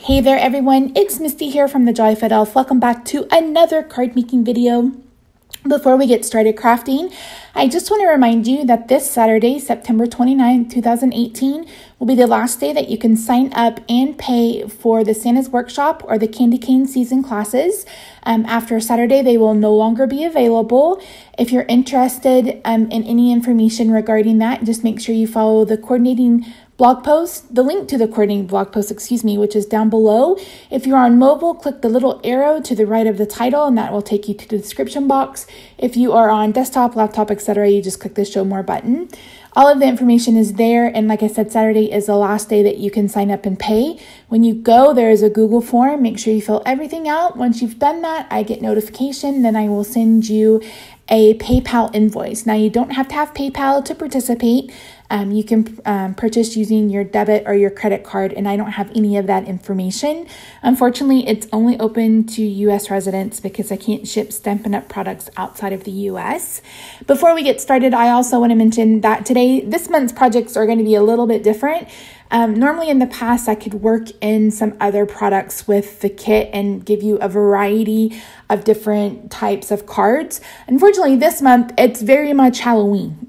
Hey there everyone, it's Misty here from the Joyful Elf. Welcome back to another card making video. Before we get started crafting, I just want to remind you that this Saturday, September 29, 2018, will be the last day that you can sign up and pay for the Santa's Workshop or the Candy Cane season classes. After Saturday, they will no longer be available. If you're interested in any information regarding that, just make sure you follow the coordinating blog post, the link to the coordinating blog post, which is down below. If you're on mobile, click the little arrow to the right of the title, and that will take you to the description box. If you are on desktop, laptop, etc., you just click the show more button. All of the information is there, and like I said, Saturday is the last day that you can sign up and pay. When you go, there is a Google form. Make sure you fill everything out. Once you've done that, I get notification, then I will send you a PayPal invoice. Now, you don't have to have PayPal to participate. You can purchase using your debit or your credit card, and I don't have any of that information. Unfortunately, it's only open to U.S. residents because I can't ship Stampin' Up! Products outside of the U.S. Before we get started, I also want to mention that this month's projects are going to be a little bit different. Normally in the past, I could work in some other products with the kit and give you a variety of different types of cards. Unfortunately, this month, it's very much Halloween.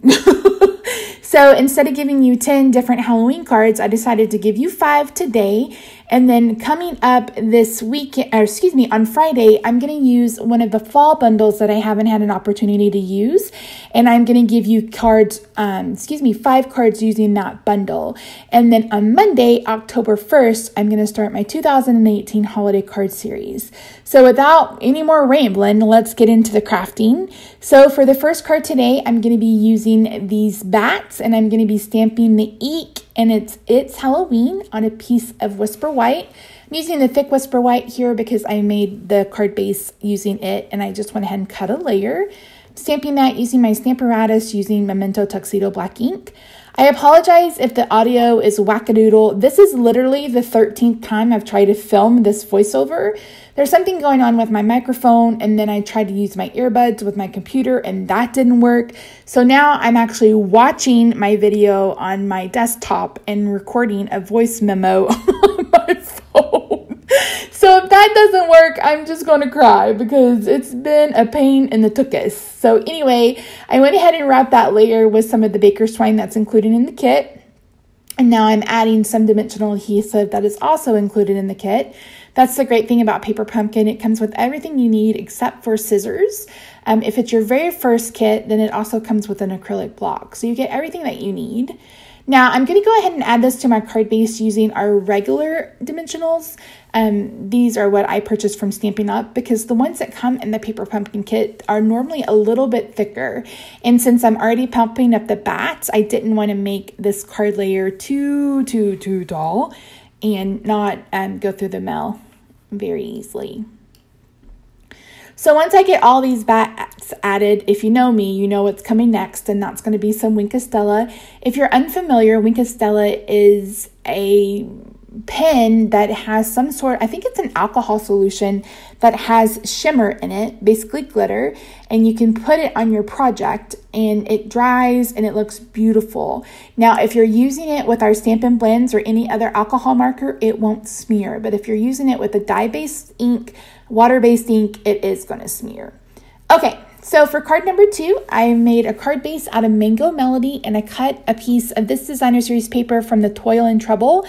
So instead of giving you 10 different Halloween cards, I decided to give you 5 today. And then coming up this week, on Friday, I'm going to use one of the fall bundles that I haven't had an opportunity to use. And I'm going to give you cards, 5 cards using that bundle. And then on Monday, October 1st, I'm going to start my 2018 holiday card series. So without any more rambling, let's get into the crafting. So for the first card today, I'm going to be using these bats, and I'm going to be stamping the Eek, and it's Halloween on a piece of Whisper White. I'm using the thick Whisper White here because I made the card base using it, and I just went ahead and cut a layer. Stamping that using my Stamparatus using Memento Tuxedo Black ink. I apologize if the audio is wackadoodle. This is literally the 13th time I've tried to film this voiceover. There's something going on with my microphone, and then I tried to use my earbuds with my computer, and that didn't work. So now I'm actually watching my video on my desktop and recording a voice memo on my phone. So if that doesn't work, I'm just going to cry because it's been a pain in the tuchus. So anyway, I went ahead and wrapped that layer with some of the baker's twine that's included in the kit. And now I'm adding some dimensional adhesive that is also included in the kit. That's the great thing about Paper Pumpkin. It comes with everything you need except for scissors. If it's your very first kit, then it also comes with an acrylic block. So you get everything that you need. Now, I'm going to go ahead and add this to my card base using our regular dimensionals. These are what I purchased from Stampin' Up! Because the ones that come in the Paper Pumpkin kit are normally a little bit thicker. And since I'm already pumping up the bats, I didn't want to make this card layer too tall and not go through the mail very easily. So once I get all these bats added, if you know me, you know what's coming next, and that's going to be some Winkostella. If you're unfamiliar, Winkostella is a pen that has some sort, I think it's an alcohol solution that has shimmer in it, basically glitter, and you can put it on your project and it dries and it looks beautiful. Now, if you're using it with our Stampin' Blends or any other alcohol marker, it won't smear. But if you're using it with a dye-based ink, water-based ink, it is going to smear. Okay, so for card number 2, I made a card base out of Mango Melody, and I cut a piece of this designer series paper from the Toil and Trouble.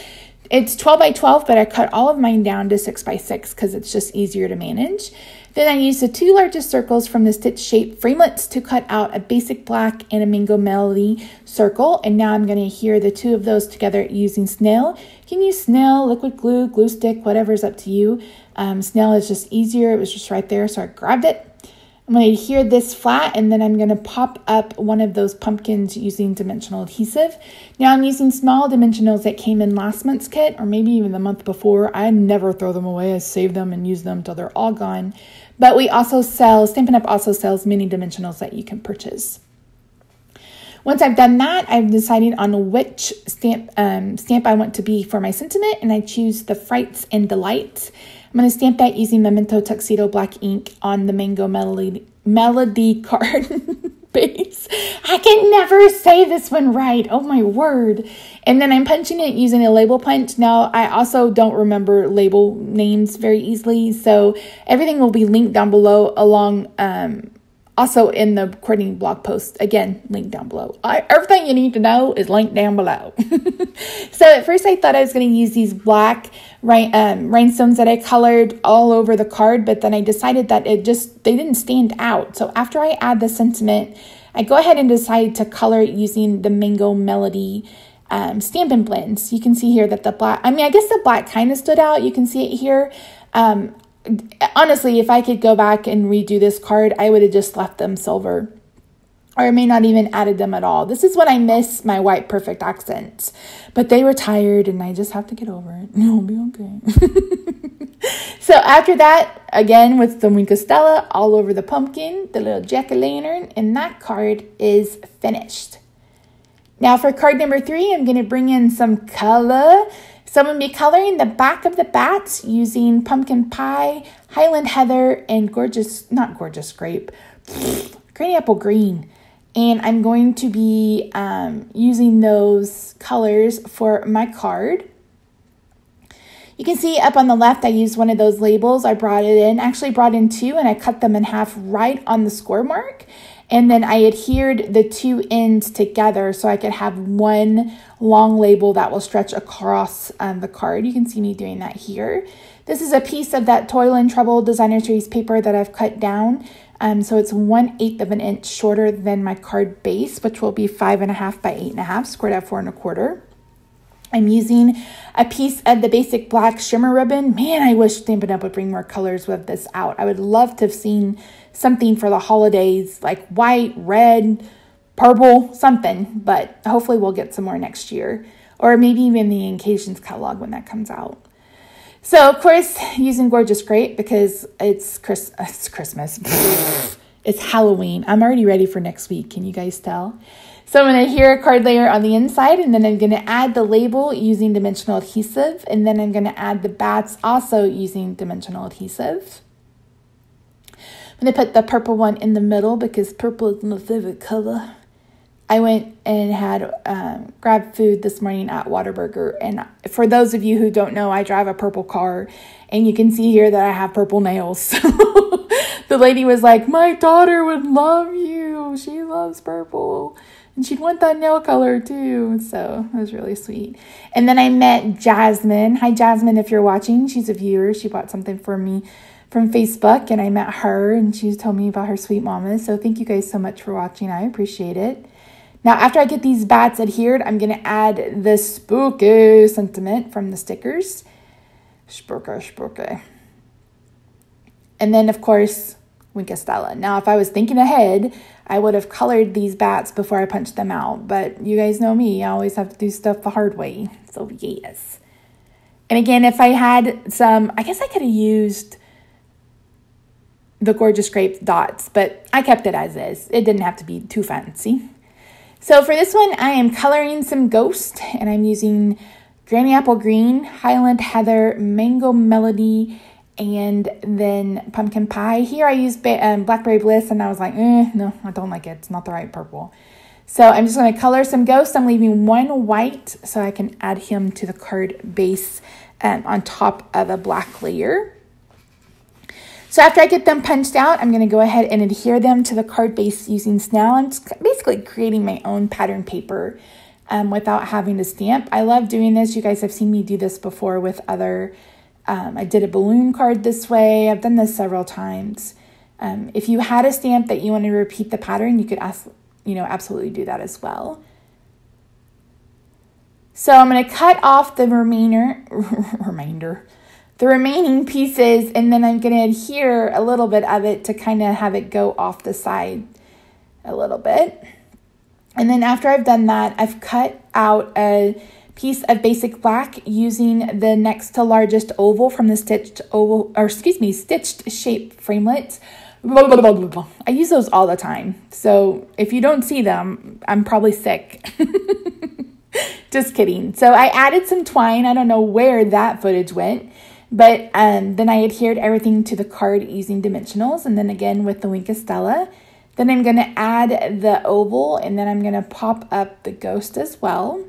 It's 12 by 12, but I cut all of mine down to 6 by 6 because it's just easier to manage. Then I used the 2 largest circles from the Stitch Shape framelits to cut out a basic black and a Mango Melody circle. And now I'm going to adhere the 2 of those together using snail. You can use snail, liquid glue, glue stick, whatever's up to you. Snail is just easier. It was just right there, so I grabbed it. I'm going to adhere this flat, and then I'm going to pop up one of those pumpkins using dimensional adhesive. Now I'm using small dimensionals that came in last month's kit, or maybe even the month before. I never throw them away. I save them and use them until they're all gone. But we also sell, Stampin' Up! Also sells mini dimensionals that you can purchase. Once I've done that, I've decided on which stamp I want to be for my sentiment, and I choose the Frights and Delights. I'm going to stamp that using Memento Tuxedo Black ink on the Mango Melody card. base. I can never say this one right. Oh my word. And then I'm punching it using a label punch. Now, I also don't remember label names very easily, so everything will be linked down below along, also in the coordinating blog post. Again, linked down below. Everything you need to know is linked down below. So at first I thought I was going to use these black rhinestones that I colored all over the card, but then I decided that they didn't stand out. So after I add the sentiment, I go ahead and decide to color it using the Mango Melody Stampin' Blends. You can see here that the black, I guess the black kind of stood out. You can see it here. Honestly, if I could go back and redo this card, I would have just left them silver. Or I may not even added them at all. This is when I miss my white perfect accents. But they were tired and I just have to get over it. It'll be okay. So after that, again with the Wink of Stella all over the pumpkin, the little jack-o'-lantern, and that card is finished. Now for card number 3, I'm going to bring in some color. So I'm going to be coloring the back of the bats using Pumpkin Pie, Highland Heather, and Granny Apple Green. And I'm going to be using those colors for my card. You can see up on the left, I used one of those labels. I actually brought in 2, and I cut them in half right on the score mark. And then I adhered the 2 ends together so I could have one long label that will stretch across the card. You can see me doing that here. This is a piece of that Toil and Trouble Designer Series paper that I've cut down. So it's 1/8 of an inch shorter than my card base, which will be 5.5 by 8.5, squared at 4 1/4. I'm using a piece of the basic black shimmer ribbon. Man, I wish Stampin' Up! Would bring more colors with this out. I would love to have seen something for the holidays, like white, red, purple, something. But hopefully we'll get some more next year. Or maybe even the Occasions catalog when that comes out. So, of course, using Gorgeous Grape because it's Christmas. It's Halloween. I'm already ready for next week. Can you guys tell? So I'm going to adhere a card layer on the inside, and then I'm going to add the label using dimensional adhesive, and then I'm going to add the bats also using dimensional adhesive. I'm going to put the purple one in the middle because purple is my favorite color. I went and had grabbed food this morning at Whataburger, and for those of you who don't know, I drive a purple car, and you can see here that I have purple nails. The lady was like, "My daughter would love you. She loves purple. And she'd want that nail color too." So it was really sweet. And then I met Jasmine. Hi, Jasmine, if you're watching. She's a viewer. She bought something for me from Facebook, and I met her, and she told me about her sweet mama. So thank you guys so much for watching. I appreciate it. Now, after I get these bats adhered, I'm going to add the spooky sentiment from the stickers. Spooky. And then, of course, Wink of Stella. Now, if I was thinking ahead, I would have colored these bats before I punched them out. But you guys know me. I always have to do stuff the hard way. So, yes. And again, if I had some, I guess I could have used the Gorgeous Grape dots. But I kept it as is. It didn't have to be too fancy. So for this one, I am coloring some Ghost. And I'm using Granny Apple Green, Highland Heather, Mango Melody, and then Pumpkin Pie. Here I used Blackberry Bliss, and I was like, no, I don't like it. It's not the right purple. So I'm just going to color some Ghosts. I'm leaving one white so I can add him to the card base on top of a black layer. So after I get them punched out, I'm going to go ahead and adhere them to the card base using snail. I'm just basically creating my own pattern paper without having to stamp. I love doing this. You guys have seen me do this before with other I did a balloon card this way. I've done this several times. If you had a stamp that you want to repeat the pattern, you could absolutely do that as well. So I'm going to cut off the remaining pieces, and then I'm going to adhere a little bit of it to kind of have it go off the side a little bit. And then after I've done that, I've cut out a piece of basic black using the next to largest oval from the stitched shape framelits. I use those all the time. So if you don't see them, I'm probably sick. Just kidding. So I added some twine. I don't know where that footage went, but then I adhered everything to the card using dimensionals. And then again with the Wink of Stella, Then I'm going to add the oval, and then I'm going to pop up the ghost as well.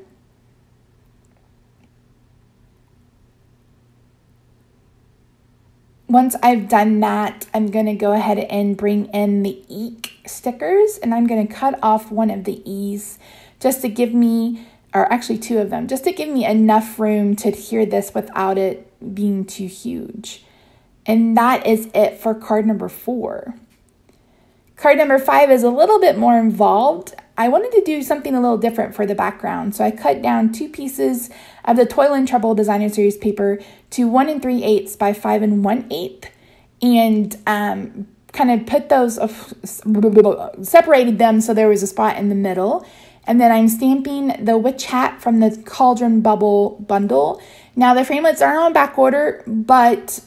Once I've done that, I'm going to go ahead and bring in the eek stickers, and I'm going to cut off one of the E's just to give me, or actually two of them, just to give me enough room to adhere this without it being too huge. And that is it for card number 4. Card number 5 is a little bit more involved. I wanted to do something a little different for the background, so I cut down 2 pieces of the Toil and Trouble Designer Series paper to 1 3/8 by 5 1/8, and kind of put those, separated them so there was a spot in the middle. And then I'm stamping the witch hat from the Cauldron Bubble bundle. Now the framelits are on back order, but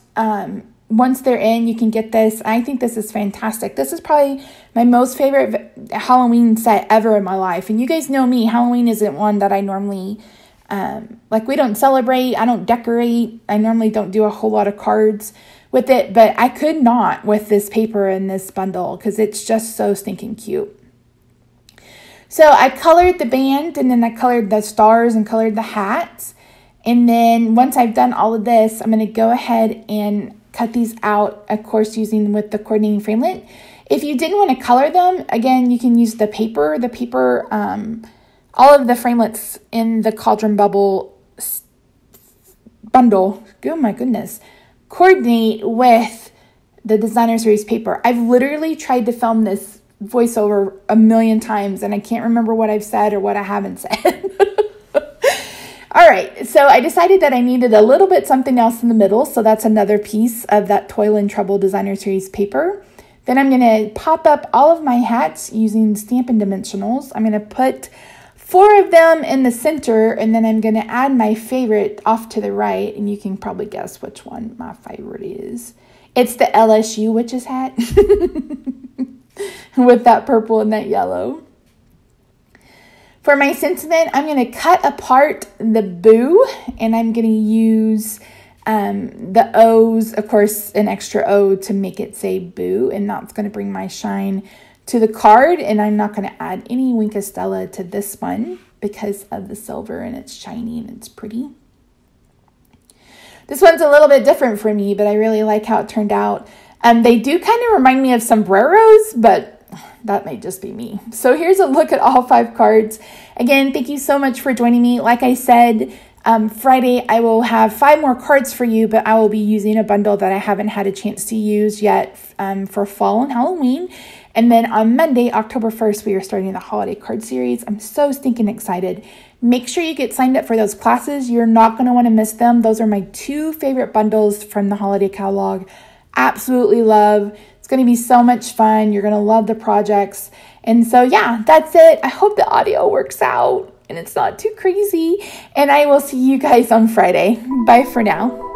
once they're in, you can get this. I think this is fantastic. This is probably my most favorite Halloween set ever in my life. And you guys know me, Halloween isn't one that I normally, we don't celebrate. I don't decorate. I normally don't do a whole lot of cards with it. But I could not with this paper in this bundle because it's just so stinking cute. So I colored the band, and then I colored the stars and colored the hats. And then once I've done all of this, I'm going to go ahead and cut these out, of course, using with the coordinating framelit. If you didn't want to color them, again, you can use the paper. The paper, all of the framelits in the Cauldron Bubble bundle, oh my goodness, coordinate with the Designer Series paper. I've literally tried to film this voiceover a million times, and I can't remember what I've said or what I haven't said. All right, so I decided that I needed a little bit something else in the middle, so that's another piece of that Toil and Trouble Designer Series paper. Then I'm going to pop up all of my hats using Stampin' Dimensionals. I'm going to put 4 of them in the center, and then I'm going to add my favorite off to the right, and you can probably guess which one my favorite is. It's the LSU witch's hat with that purple and that yellow. For my sentiment, I'm going to cut apart the boo, and I'm going to use the O's, of course, an extra O to make it say boo, and that's going to bring my shine to the card. And I'm not going to add any Wink of Stella to this one because of the silver, and it's shiny and it's pretty. This one's a little bit different for me, but I really like how it turned out. They do kind of remind me of sombreros, but that may just be me. So here's a look at all 5 cards. Again, thank you so much for joining me. Like I said, Friday I will have 5 more cards for you, but I will be using a bundle that I haven't had a chance to use yet for fall and Halloween. And then on Monday, October 1st, we are starting the holiday card series. I'm so stinking excited. Make sure you get signed up for those classes. You're not going to want to miss them. Those are my 2 favorite bundles from the holiday catalog. Absolutely love. It's going to be so much fun. You're going to love the projects. And so, yeah, that's it. I hope the audio works out and it's not too crazy. And I will see you guys on Friday. Bye for now.